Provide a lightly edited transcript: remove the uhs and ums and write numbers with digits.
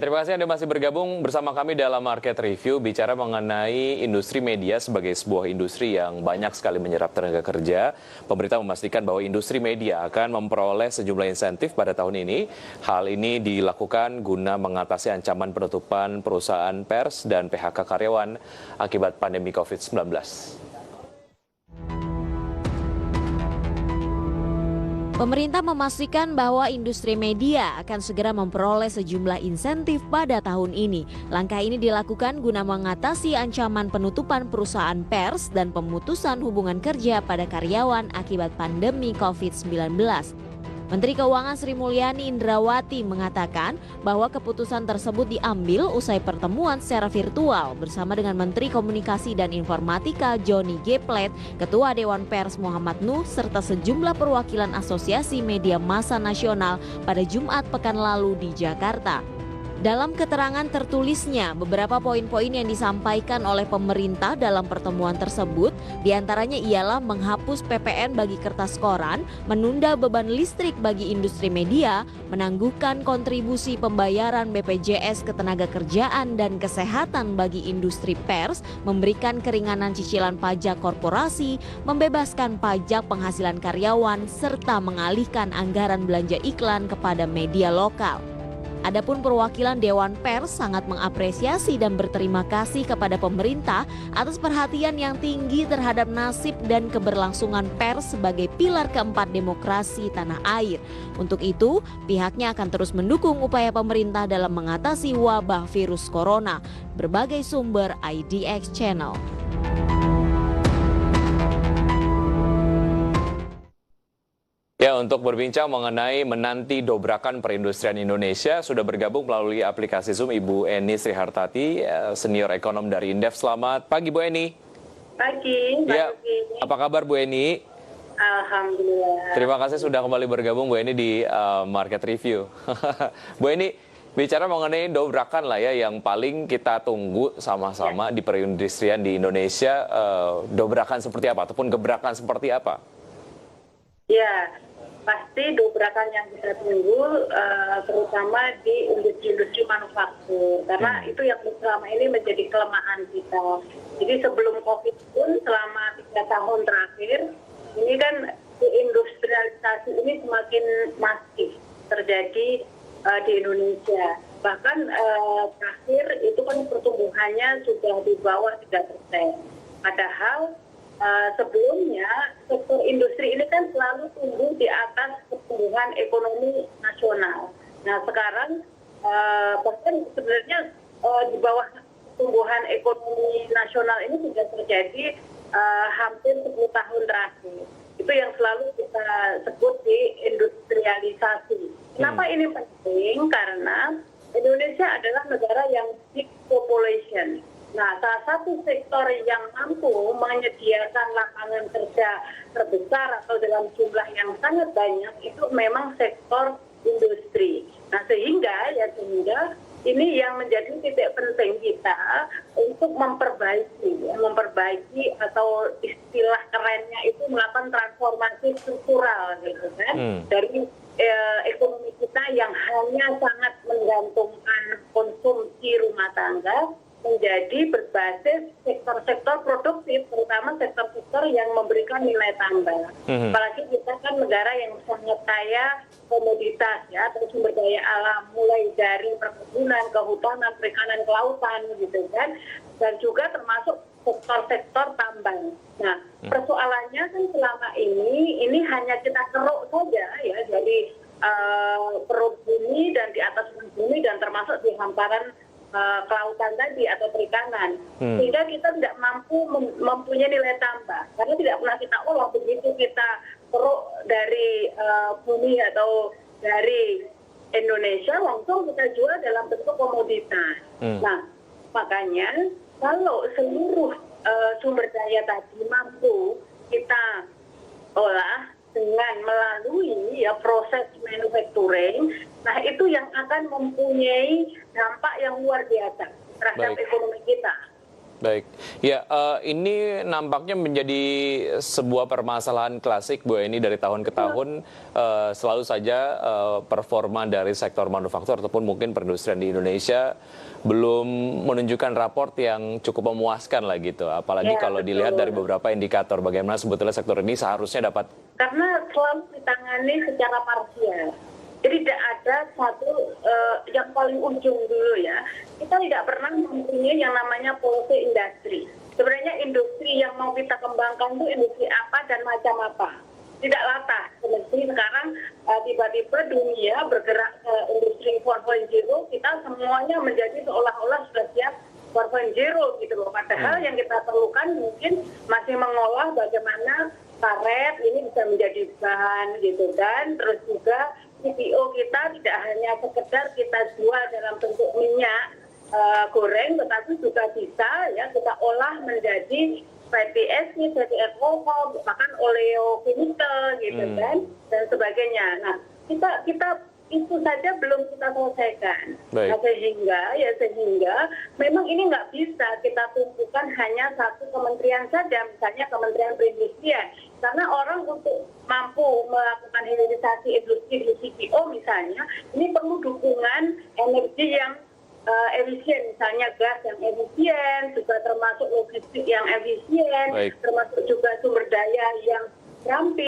terima kasih Anda masih bergabung bersama kami dalam Market Review, bicara mengenai industri media sebagai sebuah industri yang banyak sekali menyerap tenaga kerja. Pemerintah memastikan bahwa industri media akan memperoleh sejumlah insentif pada tahun ini. Hal ini dilakukan guna mengatasi ancaman penutupan perusahaan pers dan PHK karyawan akibat pandemi COVID-19. Pemerintah memastikan bahwa industri media akan segera memperoleh sejumlah insentif pada tahun ini. Langkah ini dilakukan guna mengatasi ancaman penutupan perusahaan pers dan pemutusan hubungan kerja pada karyawan akibat pandemi COVID-19. Menteri Keuangan Sri Mulyani Indrawati mengatakan bahwa keputusan tersebut diambil usai pertemuan secara virtual bersama dengan Menteri Komunikasi dan Informatika Johnny G. Plate, Ketua Dewan Pers Muhammad Nuh, serta sejumlah perwakilan Asosiasi Media Massa Nasional pada Jumat pekan lalu di Jakarta. Dalam keterangan tertulisnya, beberapa poin-poin yang disampaikan oleh pemerintah dalam pertemuan tersebut diantaranya ialah menghapus PPN bagi kertas koran, menunda beban listrik bagi industri media, menangguhkan kontribusi pembayaran BPJS Ketenagakerjaan dan Kesehatan bagi industri pers, memberikan keringanan cicilan pajak korporasi, membebaskan pajak penghasilan karyawan, serta mengalihkan anggaran belanja iklan kepada media lokal. Adapun perwakilan Dewan Pers sangat mengapresiasi dan berterima kasih kepada pemerintah atas perhatian yang tinggi terhadap nasib dan keberlangsungan pers sebagai pilar keempat demokrasi tanah air. Untuk itu, pihaknya akan terus mendukung upaya pemerintah dalam mengatasi wabah virus corona. Berbagai sumber IDX Channel. Ya, untuk berbincang mengenai menanti dobrakan perindustrian Indonesia, sudah bergabung melalui aplikasi Zoom Ibu Eni Srihartati, senior ekonom dari Indef. Selamat pagi, Bu Eni. Pagi, ya, apa kabar Bu Eni? Alhamdulillah. Terima kasih sudah kembali bergabung Bu Eni di Market Review. Bu Eni, bicara mengenai dobrakan lah ya, yang paling kita tunggu sama-sama di perindustrian di Indonesia, dobrakan seperti apa ataupun gebrakan seperti apa? Ya, pasti dobrakan yang kita tunggu terutama di industri-industri manufaktur, karena itu yang selama ini menjadi kelemahan kita. Jadi sebelum COVID pun selama 3 tahun terakhir ini kan industrialisasi ini semakin masif terjadi di Indonesia. Bahkan terakhir itu kan pertumbuhannya sudah di bawah 3%. Padahal sebelumnya sektor industri ini kan selalu tumbuh di atas pertumbuhan ekonomi nasional. Nah sekarang bahkan sebenarnya di bawah pertumbuhan ekonomi nasional ini sudah terjadi hampir 10 tahun terakhir. Itu yang selalu kita sebut di industrialisasi. Kenapa ini penting? Karena Indonesia adalah negara yang big population. Nah, salah satu sektor yang mampu menyediakan lapangan kerja terbesar atau dalam jumlah yang sangat banyak itu memang sektor industri. Nah, sehingga ini yang menjadi titik penting kita untuk memperbaiki atau istilah kerennya itu melakukan transformasi struktural gitu kan, dari ekonomi kita yang hanya sangat menggantungkan konsumsi rumah tangga menjadi berbasis sektor-sektor produktif, terutama sektor-sektor yang memberikan nilai tambah. Apalagi kita kan negara yang sangat kaya komoditas ya, atau sumber daya alam, mulai dari perkebunan, kehutanan, perikanan, kelautan gitu kan, dan juga termasuk sektor-sektor tambang. Nah, persoalannya kan selama ini hanya kita keruk saja ya, jadi perut bumi dan di atas bumi dan termasuk di hamparan kelautan tadi atau perikanan, sehingga kita tidak mampu mempunyai nilai tambah karena tidak pernah kita olah. Begitu kita peruk dari bumi atau dari Indonesia langsung kita jual dalam bentuk komoditas. Nah, makanya kalau seluruh sumber daya tadi mampu kita olah dengan melalui proses manufacturing, nah itu yang akan mempunyai dampak yang luar biasa terhadap ekonomi kita. Baik, ya ini nampaknya menjadi sebuah permasalahan klasik Bu Eni dari tahun ke tahun, selalu saja performa dari sektor manufaktur ataupun mungkin perindustrian di Indonesia belum menunjukkan raport yang cukup memuaskan lah gitu, apalagi Ya, kalau dilihat betul. dari beberapa indikator bagaimana sebetulnya sektor ini seharusnya dapat. Karena selalu ditangani secara parsial. Jadi tidak ada satu yang paling ujung dulu ya. Kita tidak pernah mempunyai yang namanya policy industri. Sebenarnya industri yang mau kita kembangkan itu industri apa dan macam apa. Tidak latah. Seperti sekarang tiba-tiba dunia bergerak ke industri 4.0, kita semuanya menjadi seolah-olah sudah siap 4.0 gitu loh. Padahal yang kita perlukan mungkin masih mengolah bagaimana karet ini bisa menjadi bahan gitu kan. Terus juga CPO kita tidak hanya sekedar kita jual dalam bentuk minyak goreng, tetapi juga bisa ya kita olah menjadi fatty acid, fatty alcohol, bahkan oleochemical gitu kan dan sebagainya. Nah kita itu saja belum kita selesaikan. Nah, sehingga memang ini nggak bisa kita tumpukan hanya satu kementerian saja, misalnya Kementerian Perindustrian. Karena orang untuk mampu melakukan hilirisasi industri di CPO misalnya, ini perlu dukungan energi yang efisien, misalnya gas yang efisien, juga termasuk logistik yang efisien, termasuk juga sumber daya yang ramping.